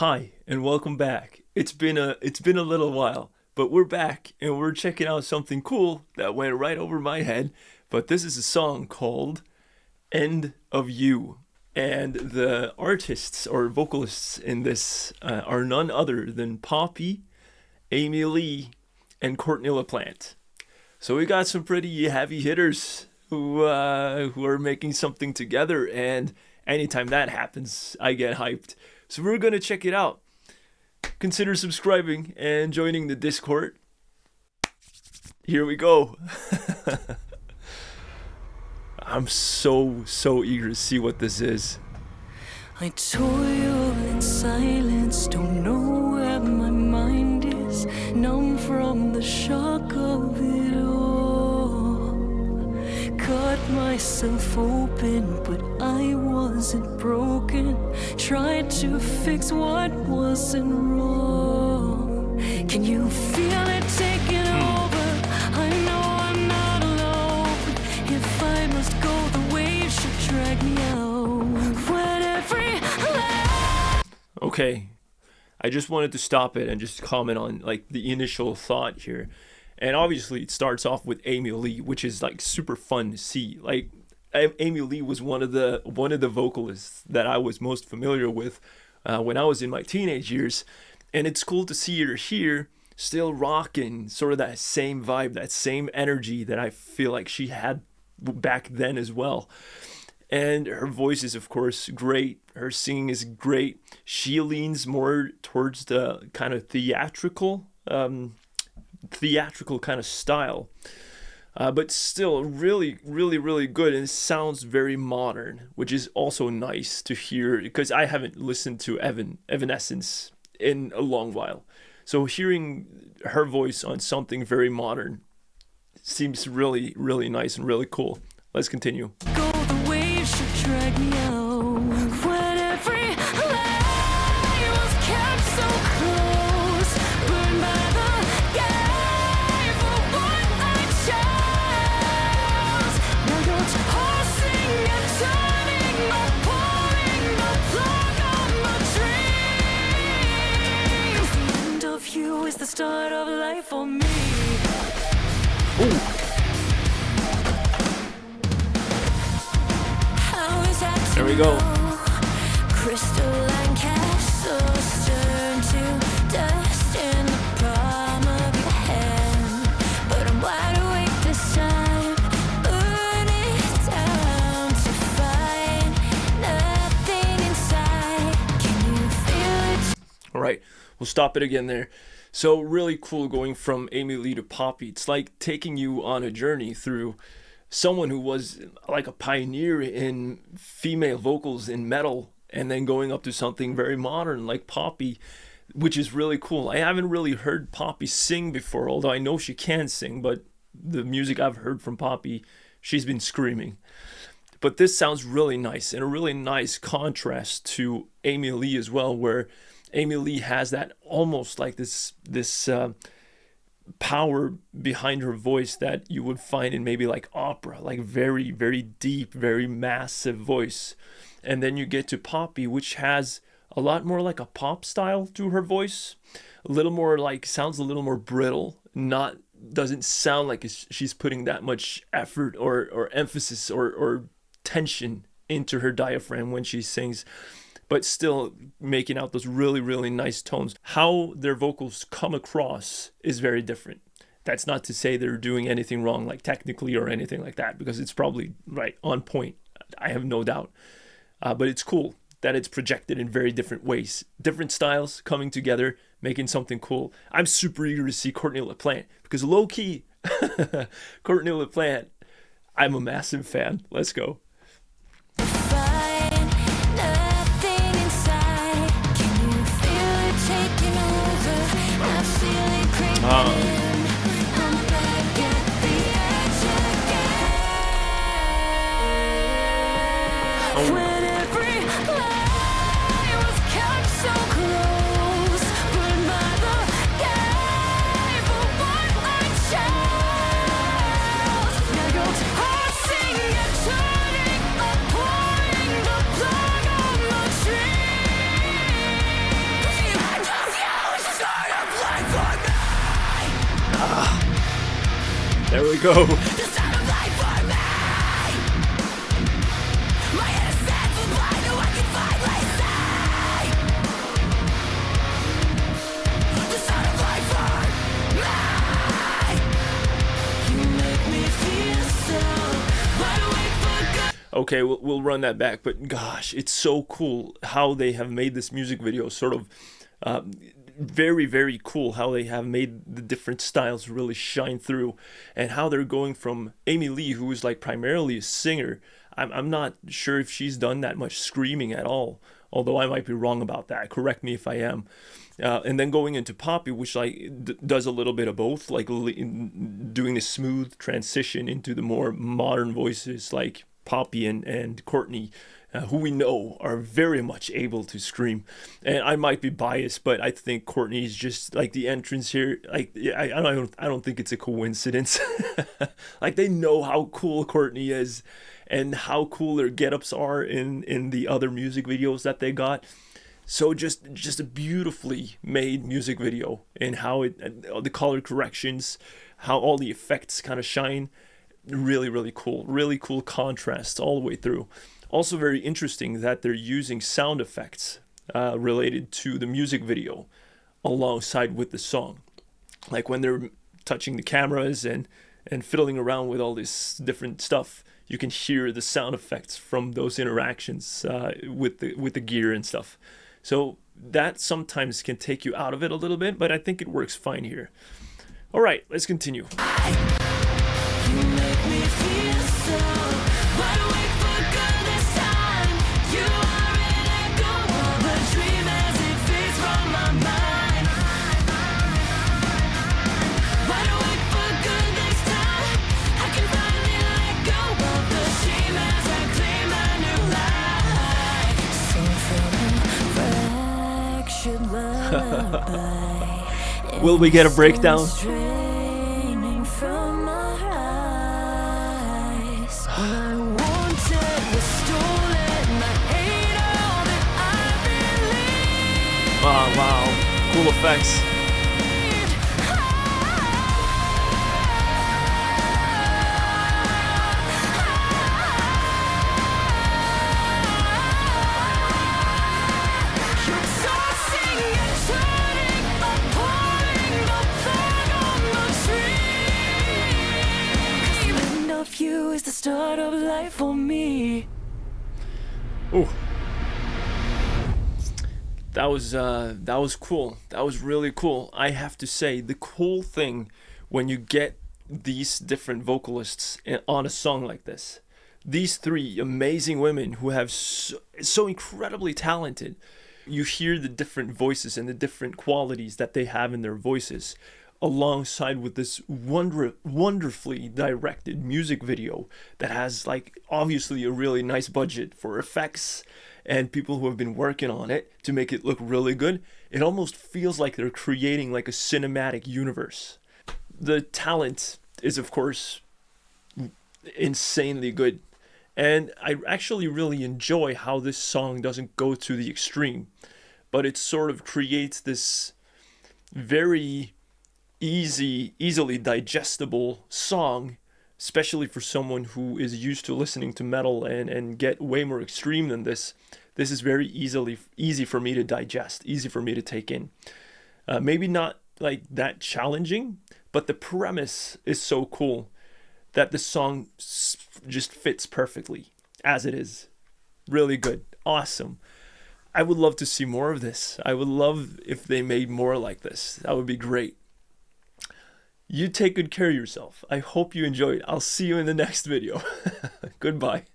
Hi and welcome back. It's been a little while, but we're back and we're checking out something cool that went right over my head. But this is a song called "End of You," and the artists or vocalists in this are none other than Poppy, Amy Lee, and Courtney LaPlante. So we got some pretty heavy hitters who are making something together, and anytime that happens, I get hyped. So we're gonna check it out. Consider subscribing and joining the Discord. Here we go. I'm so eager to see what this is. I toil in silence, don't know where my mind is, numb from the shock of it all. Cut myself open, but I wasn't broken. Tried to fix what wasn't wrong. Can you feel it taking over? I know I'm not alone. If I must go, the waves should drag me out. When every Okay, I just wanted to stop it and just comment on like the initial thought here. And obviously it starts off with Amy Lee, which is like super fun to see. Like Amy Lee was one of the vocalists that I was most familiar with when I was in my teenage years, and it's cool to see her here still rocking sort of that same vibe, that same energy that I feel like she had back then as well. And her voice is of course great, her singing is great. She leans more towards the kind of theatrical kind of style, but still really good, and it sounds very modern, which is also nice to hear because I haven't listened to Evanescence in a long while. So hearing her voice on something very modern seems really nice and really cool. Let's continue. go, the waves should drag me out. When every lie was kept so close, burned by the gate for what I chose. Now you're tossing and turning, no pulling, no plug on my dreams. The end of you is the start of life for me. Ooh. There we go. Crystalline castles turn to dust in the palm of your hand. But I'm wide awake this time, burn it down to find nothing inside. Can you feel it? All right, we'll stop it again there. So really cool going from Amy Lee to Poppy. It's like taking you on a journey through someone who was like a pioneer in female vocals in metal, and then going up to something very modern like Poppy, which is really cool. I haven't really heard Poppy sing before, although I know she can sing, but the music I've heard from Poppy, she's been screaming. But this sounds really nice, and a really nice contrast to Amy Lee as well, where Amy Lee has that almost like this power behind her voice that you would find in maybe like opera, like very deep, very massive voice. And then you get to Poppy, which has a lot more like a pop style to her voice, a little more like, sounds a little more brittle, not doesn't sound like she's putting that much effort or emphasis or tension into her diaphragm when she sings, but still making out those really nice tones. How their vocals come across is very different. That's not to say they're doing anything wrong, like technically or anything like that, because it's probably right on point. I have no doubt. But it's cool that it's projected in very different ways. Different styles coming together, making something cool. I'm super eager to see Courtney LaPlante, because low key, Courtney LaPlante, I'm a massive fan. Let's go. Find nothing inside. Can you feel it taking over? I feel it creeping in. I'm back at the edge again. When every lie was kept so close, burned by the gate for what I chose. Now you're tossing and turning. There we go. Okay, we'll run that back, but gosh, it's so cool how they have made this music video sort of very, very cool how they have made the different styles really shine through, and how they're going from Amy Lee, who is like primarily a singer. I'm not sure if she's done that much screaming at all, although I might be wrong about that. Correct me if I am. And then going into Poppy, which like does a little bit of both, like doing this smooth transition into the more modern voices like Poppy and Courtney, who we know are very much able to scream. And I might be biased, but I think Courtney is just like the entrance here. Like I don't think it's a coincidence. Like they know how cool Courtney is, and how cool their get-ups are in the other music videos that they got. So just a beautifully made music video, and how the color corrections, how all the effects kind of shine. Really cool contrast all the way through. Also very interesting that they're using sound effects related to the music video alongside with the song, like when they're touching the cameras and fiddling around with all this different stuff, you can hear the sound effects from those interactions with the gear and stuff. So that sometimes can take you out of it a little bit, but I think it works fine here. All right, let's continue. Will we get a breakdown? Oh, wow, cool effects. You is the start of life for me. Ooh. That was cool. That was really cool. I have to say, the cool thing when you get these different vocalists on a song like this, these three amazing women who have so incredibly talented, you hear the different voices and the different qualities that they have in their voices, alongside with this wonderfully directed music video that has like obviously a really nice budget for effects and people who have been working on it to make it look really good. It almost feels like they're creating like a cinematic universe. The talent is of course insanely good, and I actually really enjoy how this song doesn't go to the extreme, but it sort of creates this very easily digestible song, especially for someone who is used to listening to metal and get way more extreme than this. This is very easy for me to digest, easy for me to take in. Maybe not like that challenging, but the premise is so cool that the song just fits perfectly as it is. Really good, awesome. I would love to see more of this. I would love if they made more like this. That would be great. You take good care of yourself. I hope you enjoyed. I'll see you in the next video. Goodbye.